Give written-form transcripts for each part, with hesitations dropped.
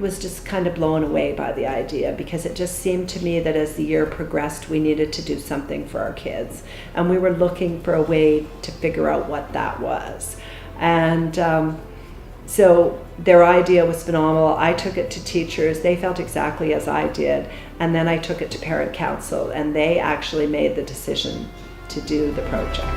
was just kind of blown away by the idea, because it just seemed to me that as the year progressed, we needed to do something for our kids. And we were looking for a way to figure out what that was. And so their idea was phenomenal. I took it to teachers. They felt exactly as I did. And then I took it to parent council, and they actually made the decision to do the project.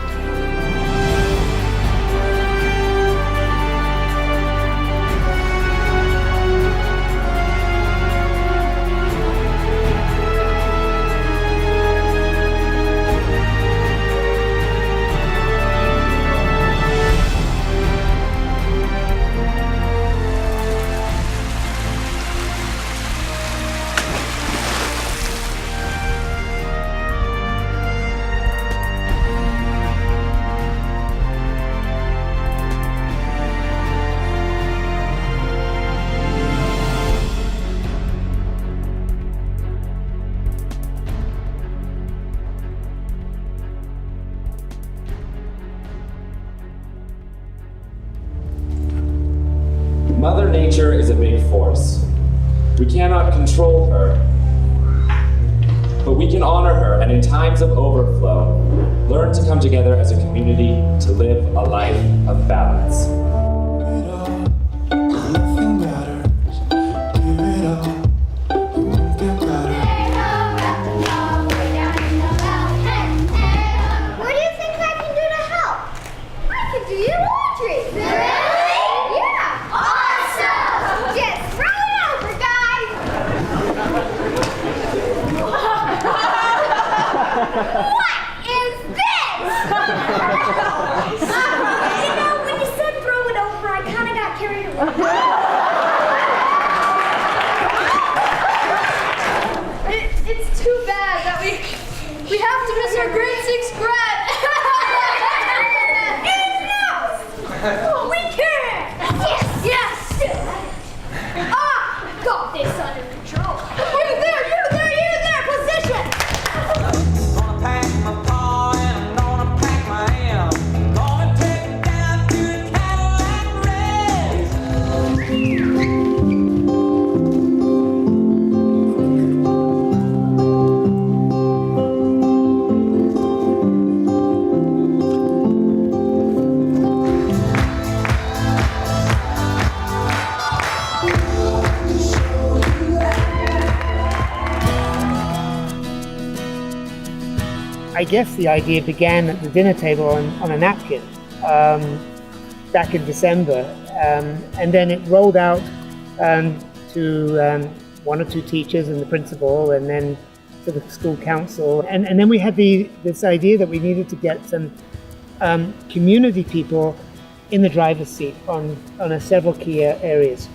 Mother Nature is a big force. We cannot control her, but we can honor her, and in times of overflow, learn to come together as a community to live a life of balance. What is this? You know, when you said throw it over, I kind of got carried away. It's too bad that we have to miss our grade 6 grad. Enough! We can! Yes! Yes! Got this under control. You there! Position! I guess the idea began at the dinner table on a napkin back in December, and then it rolled out to one or two teachers and the principal, and then to the school council, and then we had this idea that we needed to get some community people in the driver's seat on several key areas.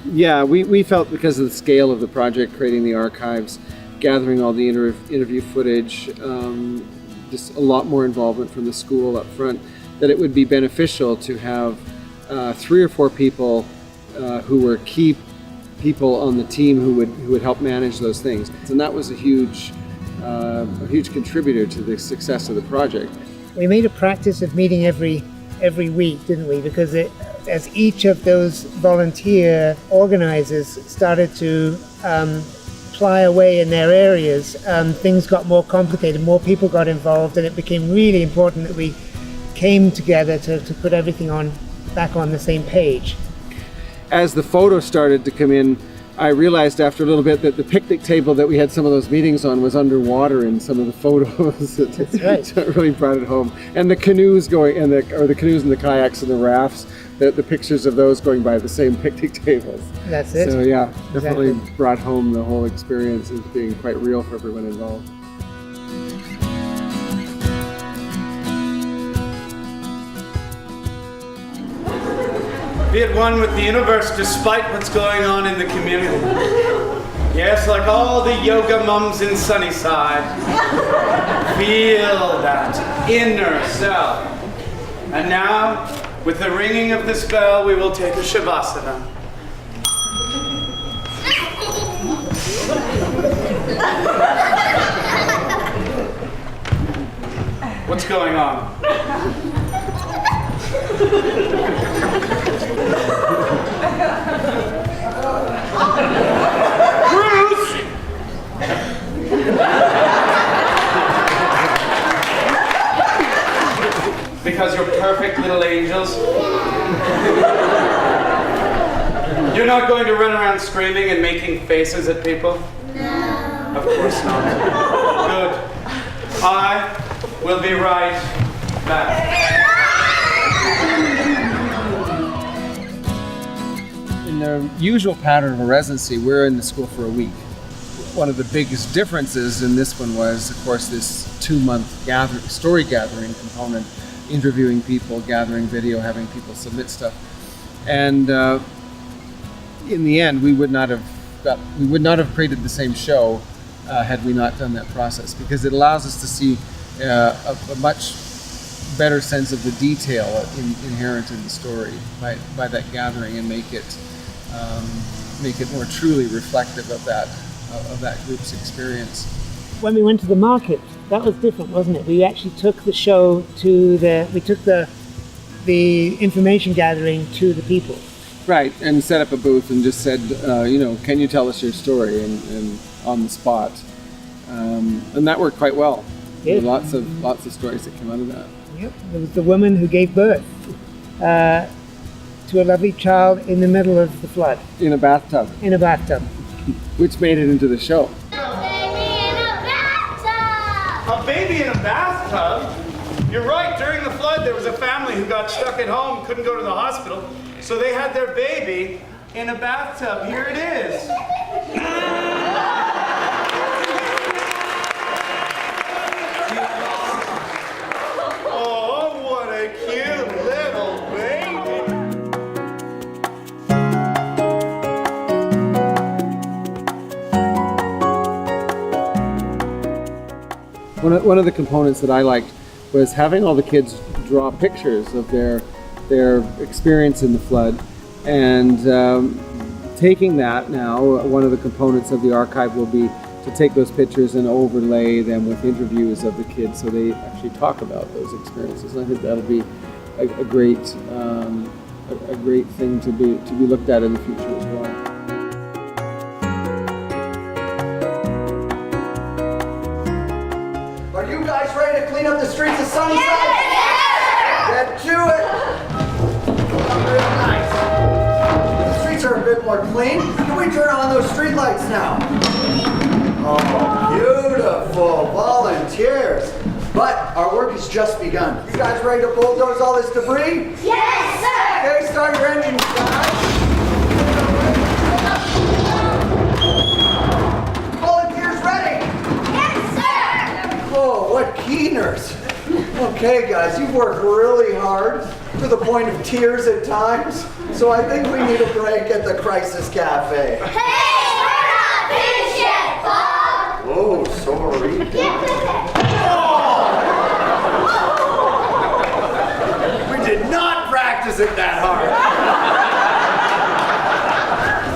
Yeah, we felt, because of the scale of the project, creating the archives, gathering all the interview footage, just a lot more involvement from the school up front, that it would be beneficial to have 3 or 4 people who were key people on the team who would help manage those things. And that was a huge contributor to the success of the project. We made a practice of meeting every week, didn't we? Because as each of those volunteer organizers started to ply away in their areas, things got more complicated, more people got involved, and it became really important that we came together to put everything back on the same page. As the photos started to come in, I realized after a little bit that the picnic table that we had some of those meetings on was underwater in some of the photos. That's right. So it really brought it home. And the canoes the canoes and the kayaks and the rafts, the pictures of those going by the same picnic tables. That's it. So yeah, definitely Exactly. brought home the whole experience as being quite real for everyone involved. Be at one with the universe despite what's going on in the community. Yes, like all the yoga mums in Sunnyside. Feel that inner self. And now, with the ringing of this bell, we will take a Shavasana. What's going on? Because you're perfect little angels? You're not going to run around screaming and making faces at people? No. Of course not. Good. I will be right back. In the usual pattern of a residency, we're in the school for a week. One of the biggest differences in this one was, of course, this 2-month story gathering component, interviewing people, gathering video, having people submit stuff. And in the end, we would not have created the same show had we not done that process, because it allows us to see a much better sense of the detail inherent in the story by that gathering, and make it more truly reflective of that group's experience. When we went to the market, that was different, wasn't it? We actually took the show to the information gathering to the people. Right, and set up a booth and just said, can you tell us your story, and on the spot, and that worked quite well. Yeah. There were lots of stories that came out of that. Yep. There was the woman who gave birth to a lovely child in the middle of the flood. In a bathtub. In a bathtub. Which made it into the show. A baby in a bathtub? You're right, during the flood there was a family who got stuck at home, couldn't go to the hospital, so they had their baby in a bathtub. Here it is. Oh, what a cute little baby. One of the components that I liked was having all the kids draw pictures of their experience in the flood, and taking that now, one of the components of the archive will be to take those pictures and overlay them with interviews of the kids, so they actually talk about those experiences. And I think that'll be a great thing to be looked at in the future as well. Are you guys ready to clean up the streets of Sunnyside? Yes! Get to it! Real nice. The streets are a bit more clean. Can we turn on those street lights now? Oh, beautiful volunteers. But our work has just begun. You guys ready to bulldoze all this debris? Yes, sir! Okay, start your engines, guys. Volunteers ready? Yes, sir! Oh, what keeners. Okay, guys, you've worked really hard to the point of tears at times. So I think we need a break at the Crisis Cafe. Hey, we're not finished yet, Bob! Oh, sorry. We did not practice it that hard.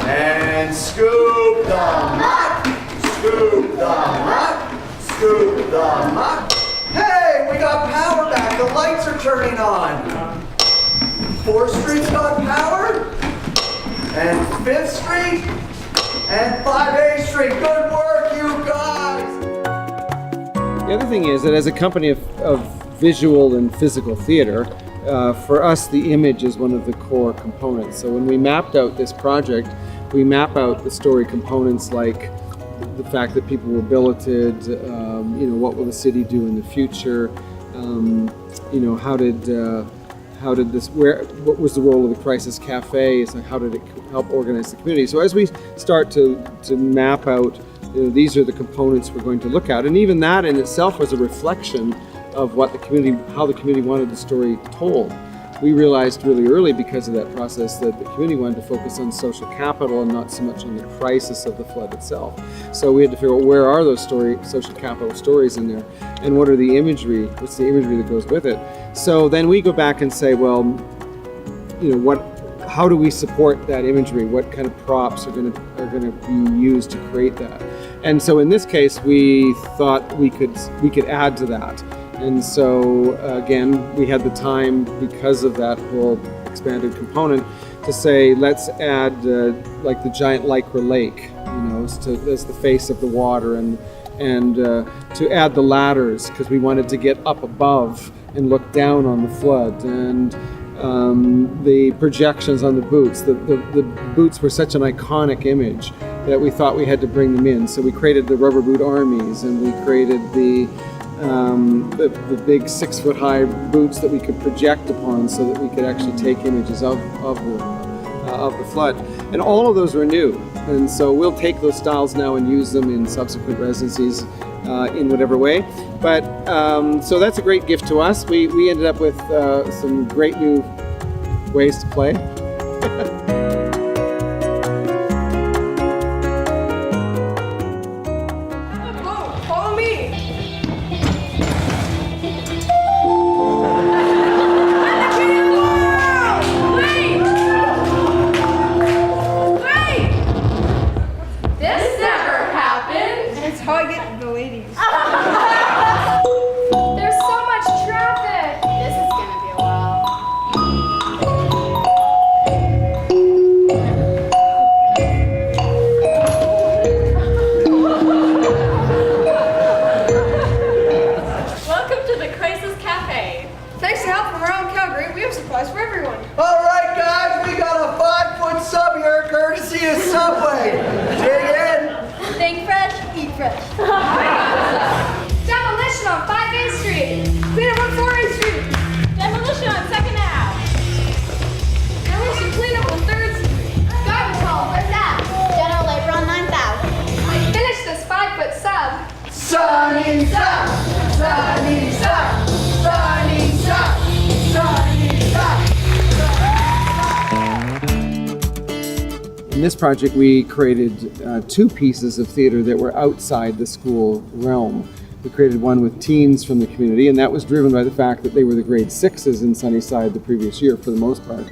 And scoop the mop, scoop the mop, scoop the mop. Hey, we got power back. The lights are turning on. 4th Street's got power, and 5th Street, and 5A Street. Good work, you guys! The other thing is that as a company of visual and physical theater, for us the image is one of the core components. So when we mapped out this project, we map out the story components like the fact that people were billeted, what will the city do in the future, what was the role of the Crisis Cafe, so how did it help organize the community. So as we start to map out, these are the components we're going to look at, and even that in itself was a reflection of how the community wanted the story told. We realized really early because of that process that the community wanted to focus on social capital and not so much on the crisis of the flood itself. So we had to figure out where are those social capital stories in there, and what's the imagery that goes with it. So then we go back and say, well, how do we support that imagery? What kind of props are going to be used to create that? And so in this case, we thought we could add to that. And so again, we had the time, because of that whole expanded component, to say let's add like the giant Lycra Lake, as the face of the water, and to add the ladders, because we wanted to get up above and look down on the flood, and the projections on the boots. The boots were such an iconic image that we thought we had to bring them in. So we created the rubber boot armies, and we created the big 6-foot-high boots that we could project upon, so that we could actually take images of the flood. And all of those were new. And so we'll take those styles now and use them in subsequent residencies in whatever way. But so that's a great gift to us. We ended up with some great new ways to play. Follow me. This never happened. That's how I get the ladies. There's so much traffic. This is gonna be a while. Welcome to the Crisis Cafe. Thanks to help from around Calgary, we have supplies for everyone. All right, guys, we got a 5-foot sub here, courtesy of Subway. Dig in. Think fresh, eat fresh. Demolition on 5 Main Street. Cleanup on 4 A Street. Demolition on 2nd Ave. Demolition cleanup on 3rd Street. Garbage haul, where's that? General labor on 9,000. Finish this 5-foot sub. Sunny side, sunny side, sunny side, sunny side. In this project, we created 2 pieces of theater that were outside the school realm. We created one with teens from the community, and that was driven by the fact that they were the grade 6s in Sunnyside the previous year for the most part.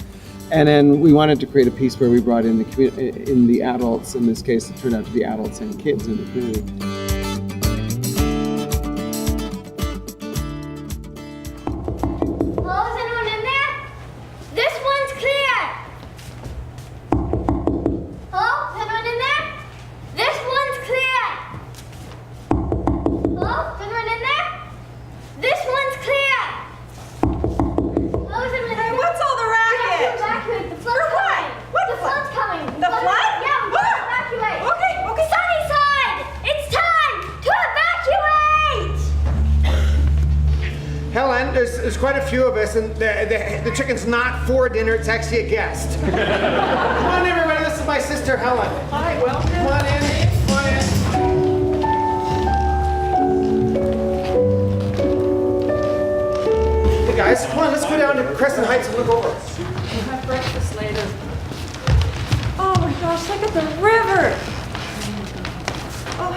And then we wanted to create a piece where we brought in the adults. In this case, it turned out to be adults and kids in the community. Hello, is anyone in there? This one's clear. Hello, is anyone in there? This one's clear. Hello, is anyone in there? This one's clear. Hello, is anyone in there? What's all the racket? Evacuate. The flood's coming. What? The flood's coming. The flood? Yeah, we gotta evacuate. Okay. Sunnyside! It's time to evacuate! Helen, there's quite a few of us, and the chicken's not for dinner, it's actually a guest. Come on, everybody, this is my sister, Helen. Hi, welcome. Come on in, come on in. Hey guys, come on, let's go down to Crescent Heights and look over. We'll have breakfast later. Oh my gosh, look at the river. Oh.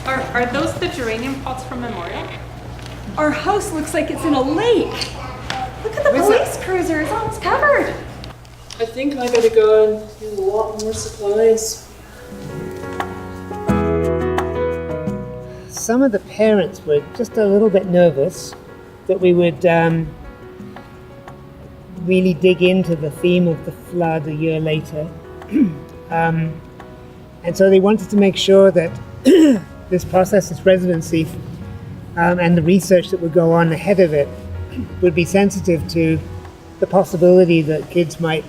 Are those the geranium pots from Memorial? Our house looks like it's in a lake. Look at the police cruiser, it's almost covered. I think I gotta go and get a lot more supplies. Some of the parents were just a little bit nervous that we would really dig into the theme of the flood a year later. And so they wanted to make sure that this process, this residency, and the research that would go on ahead of it would be sensitive to the possibility that kids might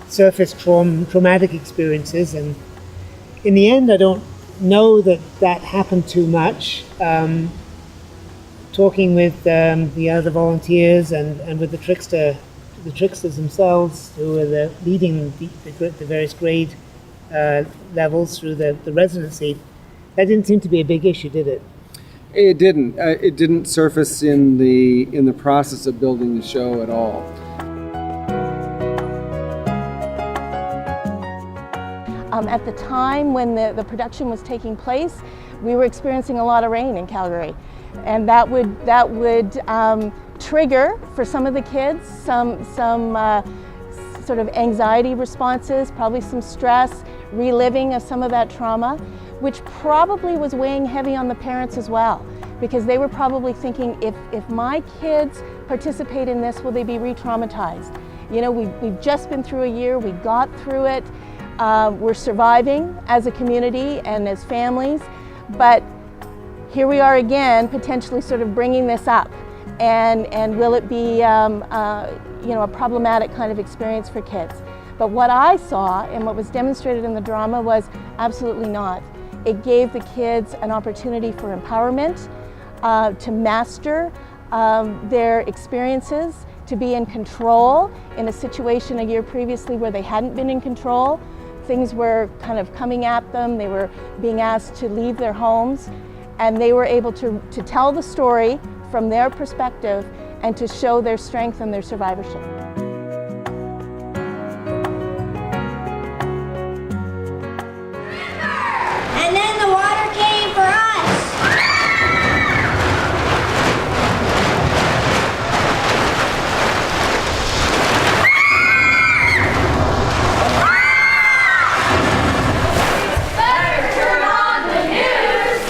surface traumatic experiences. And in the end, I don't know that happened too much. Talking with the other volunteers and with the tricksters themselves, who were leading the various grade levels through the residency, that didn't seem to be a big issue, did it? It didn't. It didn't surface in the process of building the show at all. At the time when the production was taking place, we were experiencing a lot of rain in Calgary, and that would trigger for some of the kids some sort of anxiety responses, probably some stress, reliving of some of that trauma, which probably was weighing heavy on the parents as well, because they were probably thinking, if my kids participate in this, will they be re-traumatized? You know, we've just been through a year, we got through it, we're surviving as a community and as families, but here we are again, potentially sort of bringing this up. and will it be a problematic kind of experience for kids? But what I saw and what was demonstrated in the drama was absolutely not. It gave the kids an opportunity for empowerment, to master their experiences, to be in control in a situation a year previously where they hadn't been in control. Things were kind of coming at them. They were being asked to leave their homes, and they were able to tell the story from their perspective and to show their strength and their survivorship. And then the water came for us. Better turn on the news.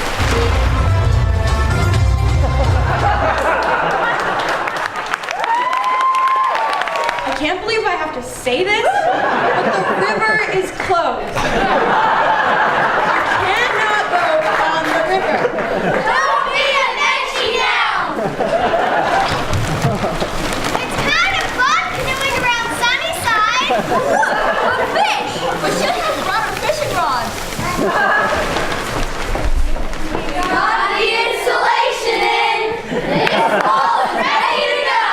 I can't believe I have to say this, but the river is closed. You cannot go on the river. Don't be a Nechi now! It's kind of fun canoeing around Sunnyside. A fish! We should have brought our fishing rods. Got the installation in. This ball is ready to go.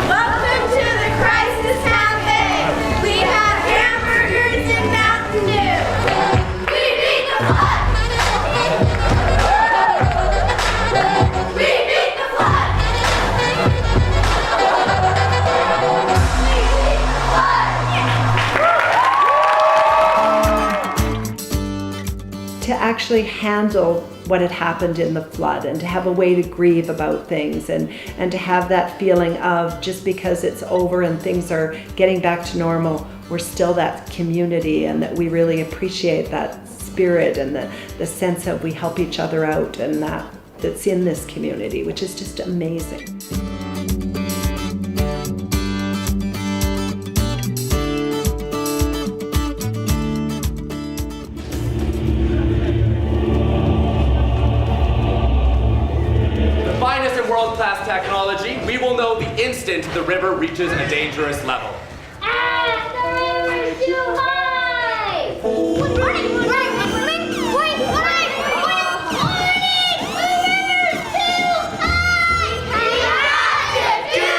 Welcome to the Crisis Cafe. We have hamburgers and Mountain Dew. We beat the flood. We beat the flood. To actually handle what had happened in the flood and to have a way to grieve about things and to have that feeling of just because it's over and things are getting back to normal, we're still that community, and that we really appreciate that spirit and the sense of we help each other out, and that's in this community, which is just amazing. World-class technology, we will know the instant the river reaches a dangerous level. Ah, the river's too high! Wait, the river's too high! We have to do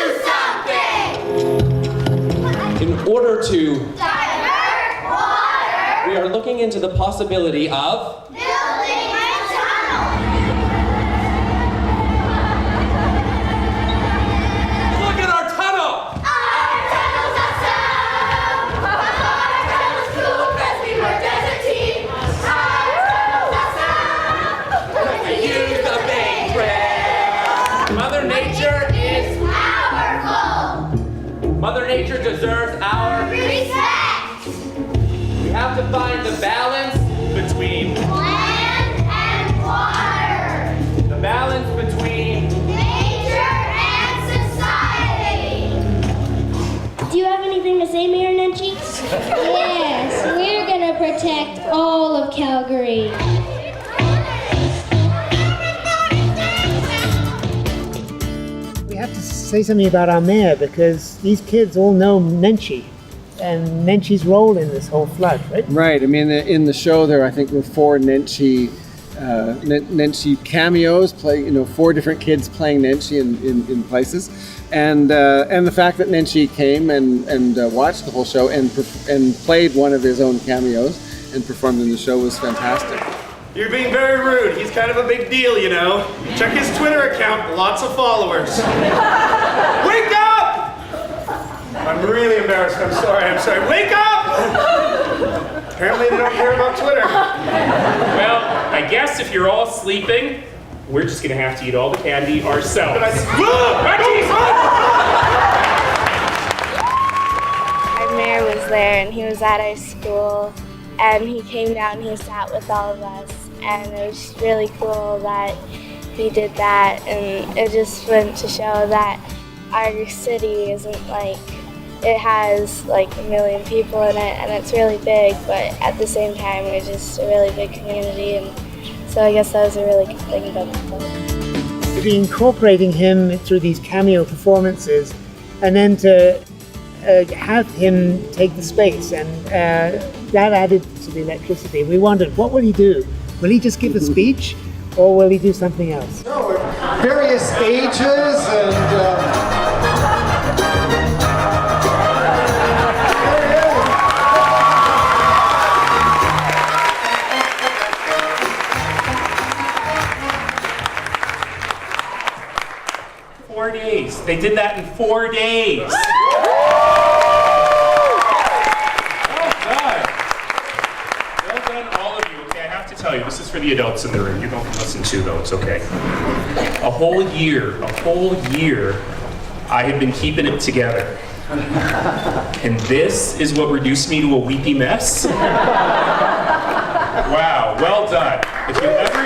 something! In order to divert water, we are looking into the possibility of building a tunnel! Mother Nature deserves our respect! We have to find the balance between land and water! The balance between nature and society! Do you have anything to say, Mayor Nenchi? Yes, we're gonna protect all of Calgary. We have to say something about our mayor, because these kids all know Nenchi and Nenchi's role in this whole flood, right? Right. I mean, in the show there, I think there were 4 Nenchi cameos, 4 different kids playing Nenchi in places, and the fact that Nenchi came and watched the whole show and played one of his own cameos and performed in the show was fantastic. You're being very rude. He's kind of a big deal, you know. Check his Twitter account, lots of followers. Wake up! I'm really embarrassed. I'm sorry. Wake up! Apparently they don't care about Twitter. Well, I guess if you're all sleeping, we're just gonna have to eat all the candy ourselves. Our mayor was there, and he was at our school, and he came down and he sat with all of us, and it was really cool that he did that, and it just went to show that our city isn't like, it has like 1 million people in it, and it's really big, but at the same time we're just a really big community, and so So I guess that was a really good thing about the film. To be incorporating him through these cameo performances, and then to have him take the space, and that added to the electricity. We wondered, what will he do? Will he just give a speech, or will he do something else? No, at various ages and. 4 days. They did that in 4 days. Well done, all of you. Okay, I have to tell you, this is for the adults in the room. You don't listen to though, it's okay. A whole year, I had been keeping it together. And this is what reduced me to a weepy mess? Wow, well done. If you ever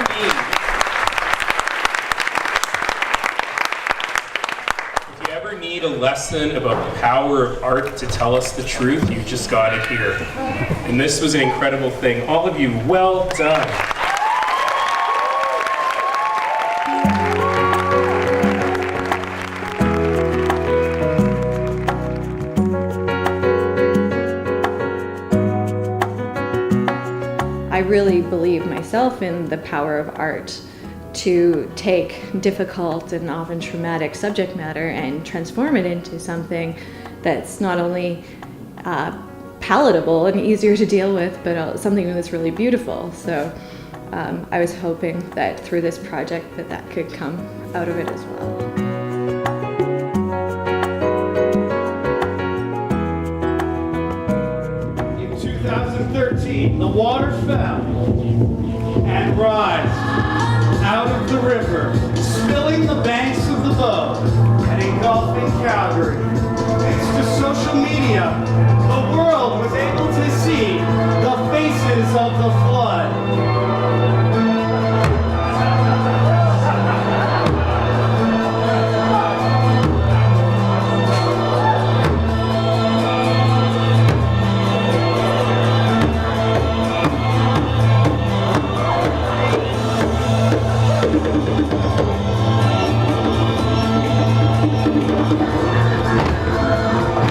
need a lesson about the power of art to tell us the truth, you just got it here. And this was an incredible thing. All of you, well done. I really believe myself in the power of art to take difficult and often traumatic subject matter and transform it into something that's not only palatable and easier to deal with, but something that's really beautiful. So I was hoping that through this project that could come out of it as well. In 2013, the water fell and rised out of the river, spilling the banks of the Bow and engulfing Calgary. Thanks to social media, the world was able to see the faces of the flood.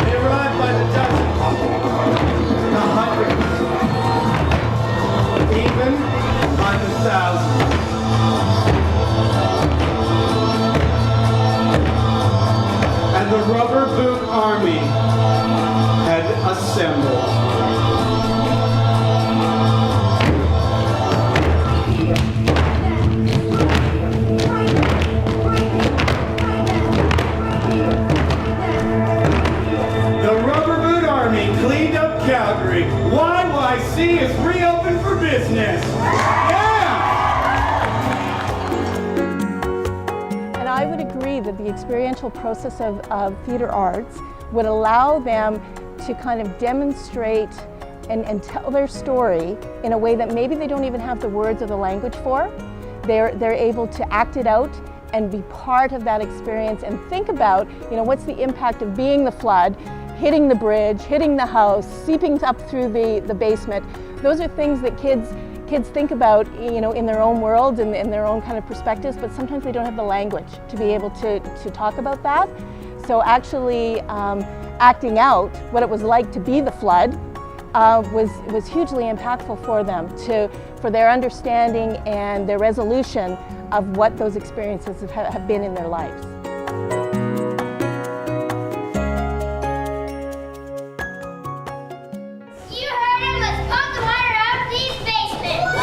They arrived by the dozens, the hundreds, even by the thousands. And the rubber boot army had assembled. The Rubber Boot Army cleaned up Calgary. YYC is reopened for business. Yeah! And I would agree that the experiential process of theater arts would allow them to kind of demonstrate and tell their story in a way that maybe they don't even have the words or the language for. They're able to act it out and be part of that experience and think about, what's the impact of being the flood, hitting the bridge, hitting the house, seeping up through the basement. Those are things that kids think about, in their own world and in their own kind of perspectives, but sometimes they don't have the language to be able to talk about that. So actually acting out what it was like to be the flood was hugely impactful for them, for their understanding and their resolution of what those experiences have been in their lives. You heard him. Let's pump the water out of these basements.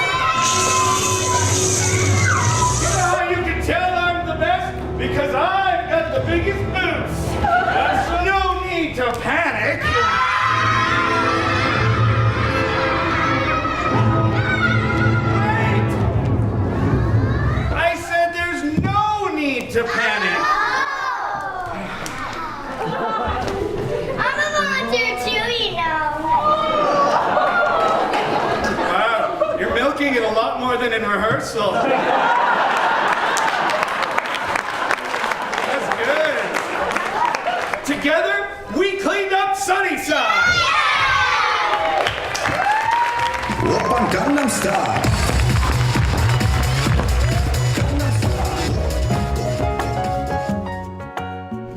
You know how you can tell I'm the best? Because I've got the biggest boots. There's no need to panic. Wait! I said there's no need to panic. I'm a volunteer too, Wow, you're milking it a lot more than in rehearsal. That's good. Together, we cleaned up Sunnyside. Gangnam Style.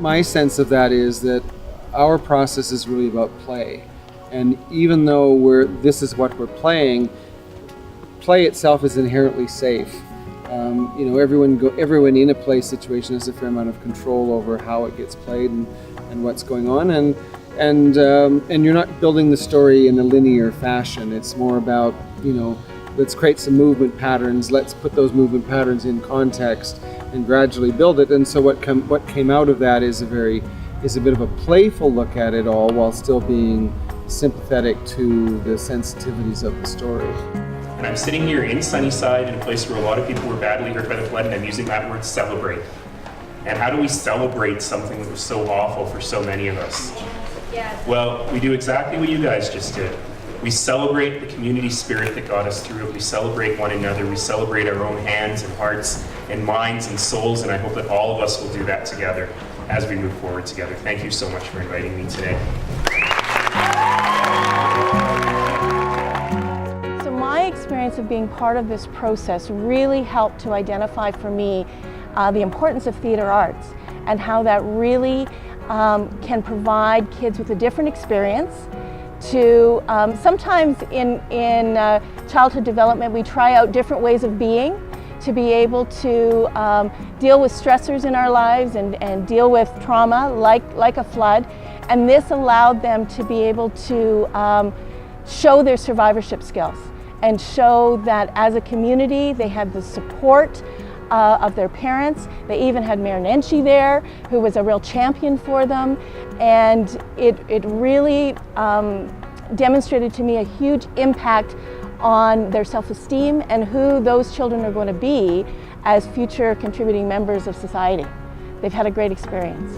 my sense of that is that our process is really about play. And even though this is what we're playing, play itself is inherently safe. You know, everyone in a play situation has a fair amount of control over how it gets played and what's going on. And you're not building the story in a linear fashion. It's more about, you know, let's create some movement patterns. Let's put those movement patterns in context and gradually build it. And so what came out of that is a bit of a playful look at it all, while still being sympathetic to the sensitivities of the story. And I'm sitting here in Sunnyside, in a place where a lot of people were badly hurt by the flood, and I'm using that word celebrate. And how do we celebrate something that was so awful for so many of us? Well, we do exactly what you guys just did. We celebrate the community spirit that got us through it. We celebrate one another. We celebrate our own hands and hearts and minds and souls, and I hope that all of us will do that together as we move forward together. Thank you so much for inviting me today. So my experience of being part of this process really helped to identify for me the importance of theater arts and how that really can provide kids with a different experience. To sometimes in childhood development, we try out different ways of being to be able to deal with stressors in our lives and deal with trauma like a flood. And this allowed them to be able to show their survivorship skills and show that as a community they had the support of their parents. They even had Mayor Nenshi there, who was a real champion for them. And it really demonstrated to me a huge impact on their self-esteem and who those children are going to be as future contributing members of society. They've had a great experience.